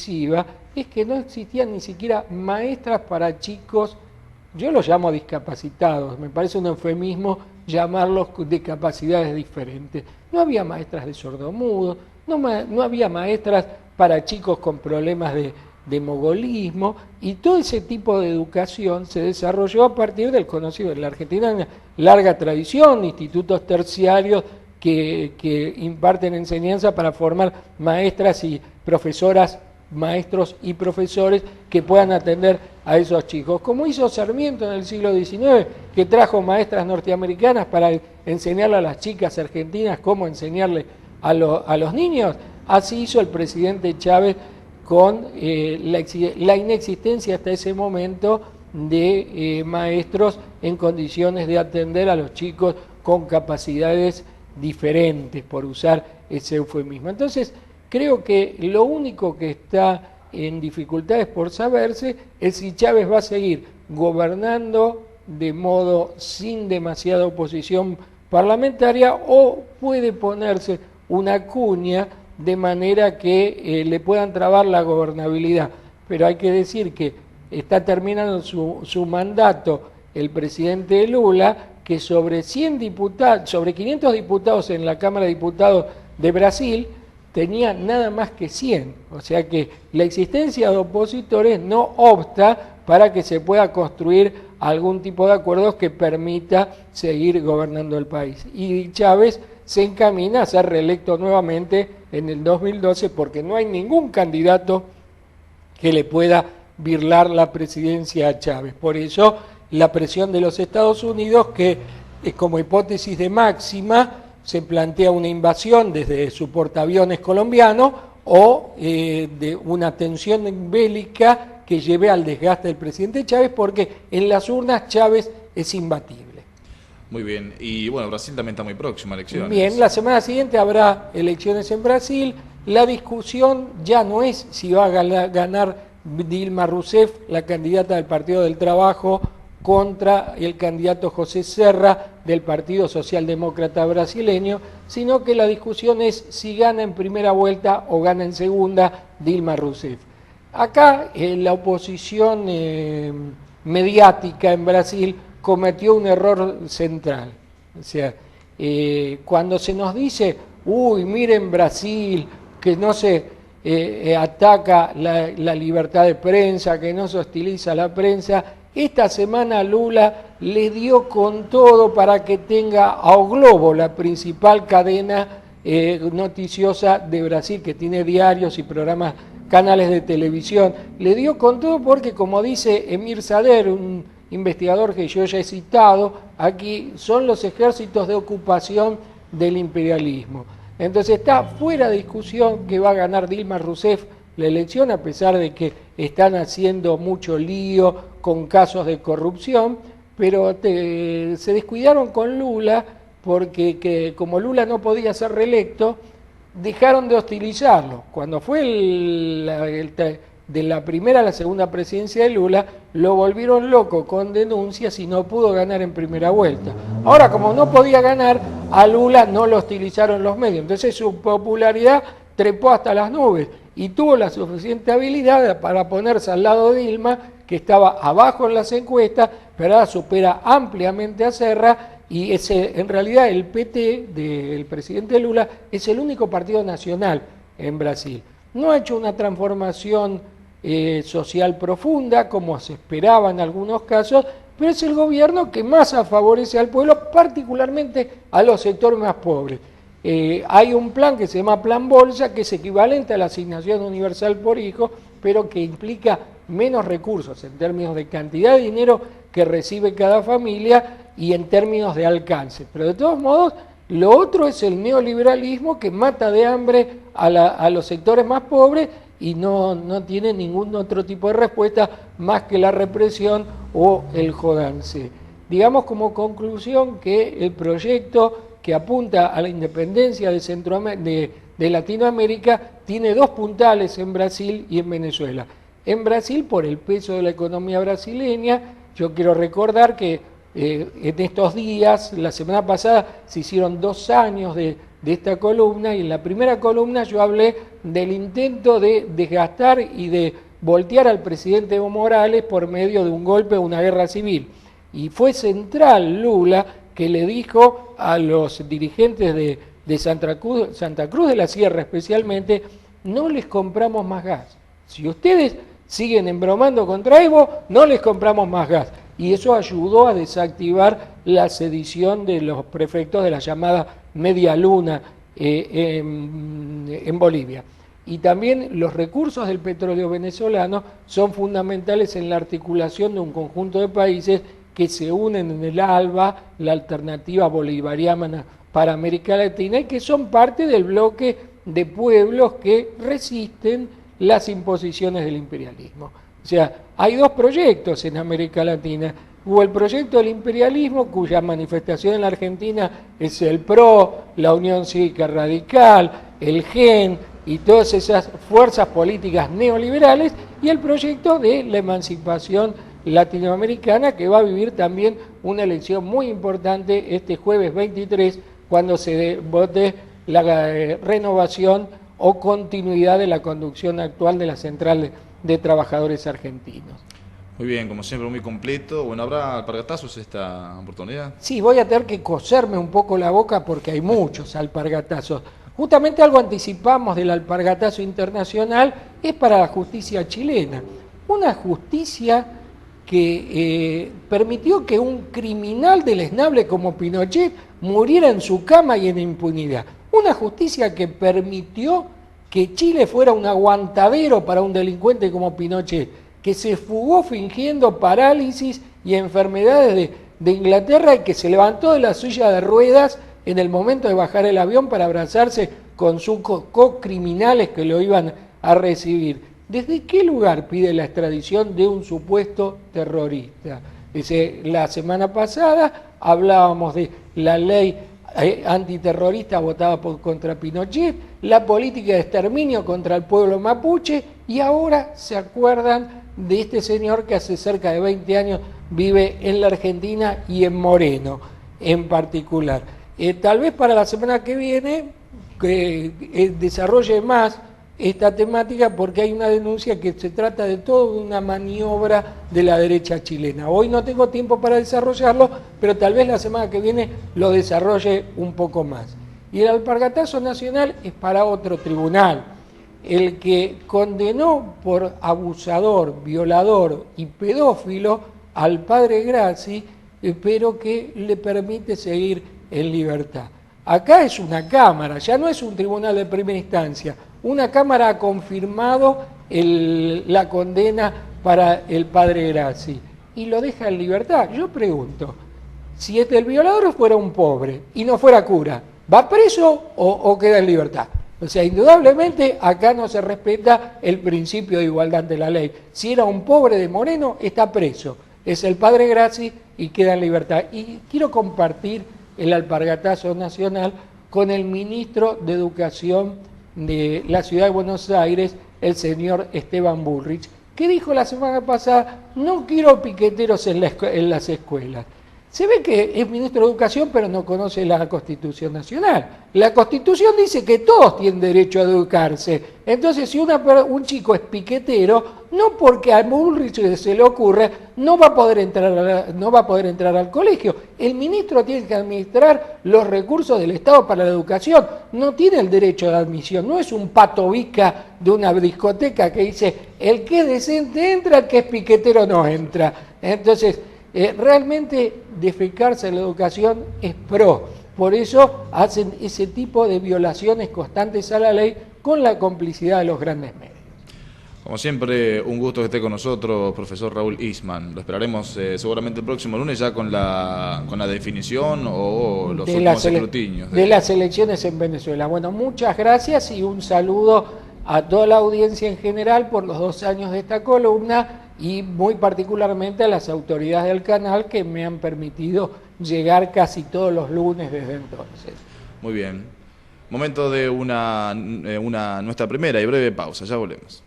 decisiva es que no existían ni siquiera maestras para chicos, yo los llamo discapacitados, me parece un eufemismo llamarlos de capacidades diferentes. No había maestras de sordomudos, no había maestras para chicos con problemas de mogolismo, y todo ese tipo de educación se desarrolló a partir del conocido. En la Argentina hay una larga tradición de institutos terciarios que imparten enseñanza para formar maestras y profesoras, maestros y profesores que puedan atender a esos chicos, como hizo Sarmiento en el siglo XIX, que trajo maestras norteamericanas para enseñarle a las chicas argentinas cómo enseñarle a los niños. Así hizo el presidente Chávez con la inexistencia hasta ese momento de maestros en condiciones de atender a los chicos con capacidades diferentes, por usar ese eufemismo. Entonces, creo que lo único que está en dificultades por saberse es si Chávez va a seguir gobernando de modo sin demasiada oposición parlamentaria o puede ponerse una cuña de manera que le puedan trabar la gobernabilidad. Pero hay que decir que está terminando su mandato el presidente Lula, que sobre 100 diputados, sobre 500 diputados en la Cámara de Diputados de Brasil, tenía nada más que 100. O sea que la existencia de opositores no obsta para que se pueda construir algún tipo de acuerdos que permita seguir gobernando el país. Y Chávez se encamina a ser reelecto nuevamente en el 2012 porque no hay ningún candidato que le pueda birlar la presidencia a Chávez. Por eso la presión de los Estados Unidos, que como hipótesis de máxima se plantea una invasión desde su portaaviones colombiano o de una tensión bélica que lleve al desgaste del presidente Chávez, porque en las urnas Chávez es imbatible. Muy bien, y bueno, Brasil también está muy próximo a elecciones. Bien, la semana siguiente habrá elecciones en Brasil. La discusión ya no es si va a ganar Dilma Rousseff, la candidata del Partido del Trabajo, contra el candidato José Serra del Partido Socialdemócrata brasileño, sino que la discusión es si gana en primera vuelta o gana en segunda Dilma Rousseff. Acá la oposición mediática en Brasil cometió un error central. O sea, cuando se nos dice, uy, miren Brasil, que no se ataca la libertad de prensa, que no se hostiliza a la prensa, esta semana Lula le dio con todo para que tenga a O Globo, la principal cadena noticiosa de Brasil, que tiene diarios y programas, canales de televisión. Le dio con todo porque, como dice Emir Sader, un investigador que yo ya he citado, aquí son los ejércitos de ocupación del imperialismo. Entonces está fuera de discusión que va a ganar Dilma Rousseff la elección, a pesar de que están haciendo mucho lío con casos de corrupción, pero se descuidaron con Lula porque como Lula no podía ser reelecto, dejaron de hostilizarlo. Cuando fue de la primera a la segunda presidencia de Lula, lo volvieron loco con denuncias y no pudo ganar en primera vuelta. Ahora, como no podía ganar, a Lula no lo hostilizaron los medios, entonces su popularidad trepó hasta las nubes y tuvo la suficiente habilidad para ponerse al lado de Dilma, que estaba abajo en las encuestas, pero ahora supera ampliamente a Serra, y en realidad el PT del presidente Lula es el único partido nacional en Brasil. No ha hecho una transformación social profunda, como se esperaba en algunos casos, pero es el gobierno que más favorece al pueblo, particularmente a los sectores más pobres. Hay un plan que se llama Plan Bolsa, que es equivalente a la asignación universal por hijo, pero que implica menos recursos en términos de cantidad de dinero que recibe cada familia y en términos de alcance. Pero de todos modos, lo otro es el neoliberalismo que mata de hambre a los sectores más pobres y no tiene ningún otro tipo de respuesta más que la represión o el jodanse. Digamos como conclusión que el proyecto que apunta a la independencia de Latinoamérica tiene dos puntales en Brasil y en Venezuela. En Brasil, por el peso de la economía brasileña, yo quiero recordar que en estos días, la semana pasada, se hicieron 2 años de esta columna, y en la primera columna yo hablé del intento de desgastar y de voltear al presidente Evo Morales por medio de un golpe o una guerra civil. Y fue central Lula, que le dijo a los dirigentes de Santa Cruz de la Sierra especialmente: no les compramos más gas. Si ustedes siguen embromando contra Evo, no les compramos más gas. Y eso ayudó a desactivar la sedición de los prefectos de la llamada Media Luna en Bolivia. Y también los recursos del petróleo venezolano son fundamentales en la articulación de un conjunto de países que se unen en el ALBA, la Alternativa Bolivariana para América Latina, y que son parte del bloque de pueblos que resisten las imposiciones del imperialismo. O sea, hay dos proyectos en América Latina. Hubo el proyecto del imperialismo, cuya manifestación en la Argentina es el PRO, la Unión Cívica Radical, el GEN y todas esas fuerzas políticas neoliberales, y el proyecto de la emancipación latinoamericana, que va a vivir también una elección muy importante este jueves 23, cuando se vote la renovación o continuidad de la conducción actual de la Central de Trabajadores Argentinos. Muy bien, como siempre, muy completo. Bueno, ¿habrá alpargatazos esta oportunidad? Sí, voy a tener que coserme un poco la boca porque hay muchos alpargatazos. Justamente algo anticipamos del alpargatazo internacional, es para la justicia chilena. Una justicia que permitió que un criminal deleznable como Pinochet muriera en su cama y en impunidad. Una justicia que permitió que Chile fuera un aguantadero para un delincuente como Pinochet, que se fugó fingiendo parálisis y enfermedades de Inglaterra, y que se levantó de la silla de ruedas en el momento de bajar el avión para abrazarse con sus co-criminales que lo iban a recibir. ¿Desde qué lugar pide la extradición de un supuesto terrorista? La semana pasada hablábamos de la ley antiterrorista votada contra Pinochet, la política de exterminio contra el pueblo mapuche, y ahora se acuerdan de este señor que hace cerca de 20 años vive en la Argentina y en Moreno en particular. Tal vez para la semana que viene desarrolle más esta temática, porque hay una denuncia que se trata de toda una maniobra de la derecha chilena. Hoy no tengo tiempo para desarrollarlo, pero tal vez la semana que viene lo desarrolle un poco más. Y el alpargatazo nacional es para otro tribunal, el que condenó por abusador, violador y pedófilo al padre Graci, pero que le permite seguir en libertad. Acá es una cámara, ya no es un tribunal de primera instancia. Una cámara ha confirmado la condena para el padre Graci y lo deja en libertad. Yo pregunto, si el violador fuera un pobre y no fuera cura, ¿va preso o queda en libertad? O sea, indudablemente acá no se respeta el principio de igualdad ante la ley. Si era un pobre de Moreno, está preso. Es el padre Graci y queda en libertad. Y quiero compartir el alpargatazo nacional con el ministro de Educación de la Ciudad de Buenos Aires, el señor Esteban Bullrich, que dijo la semana pasada: no quiero piqueteros en las escuelas. Se ve que es ministro de Educación, pero no conoce la Constitución Nacional. La Constitución dice que todos tienen derecho a educarse. Entonces, si un chico es piquetero, no porque a Bullrich se le ocurre, no va a poder entrar al colegio. El ministro tiene que administrar los recursos del Estado para la educación. No tiene el derecho de admisión. No es un patovica de una discoteca que dice: el que es decente entra, el que es piquetero no entra. Entonces, realmente defecarse en la educación es pro. Por eso hacen ese tipo de violaciones constantes a la ley con la complicidad de los grandes medios. Como siempre, un gusto que esté con nosotros, profesor Raúl Isman. Lo esperaremos seguramente el próximo lunes ya con la definición o los últimos escrutinios. De las elecciones en Venezuela. Bueno, muchas gracias y un saludo a toda la audiencia en general por los 2 años de esta columna, y muy particularmente a las autoridades del canal que me han permitido llegar casi todos los lunes desde entonces. Muy bien. Momento de nuestra primera y breve pausa. Ya volvemos.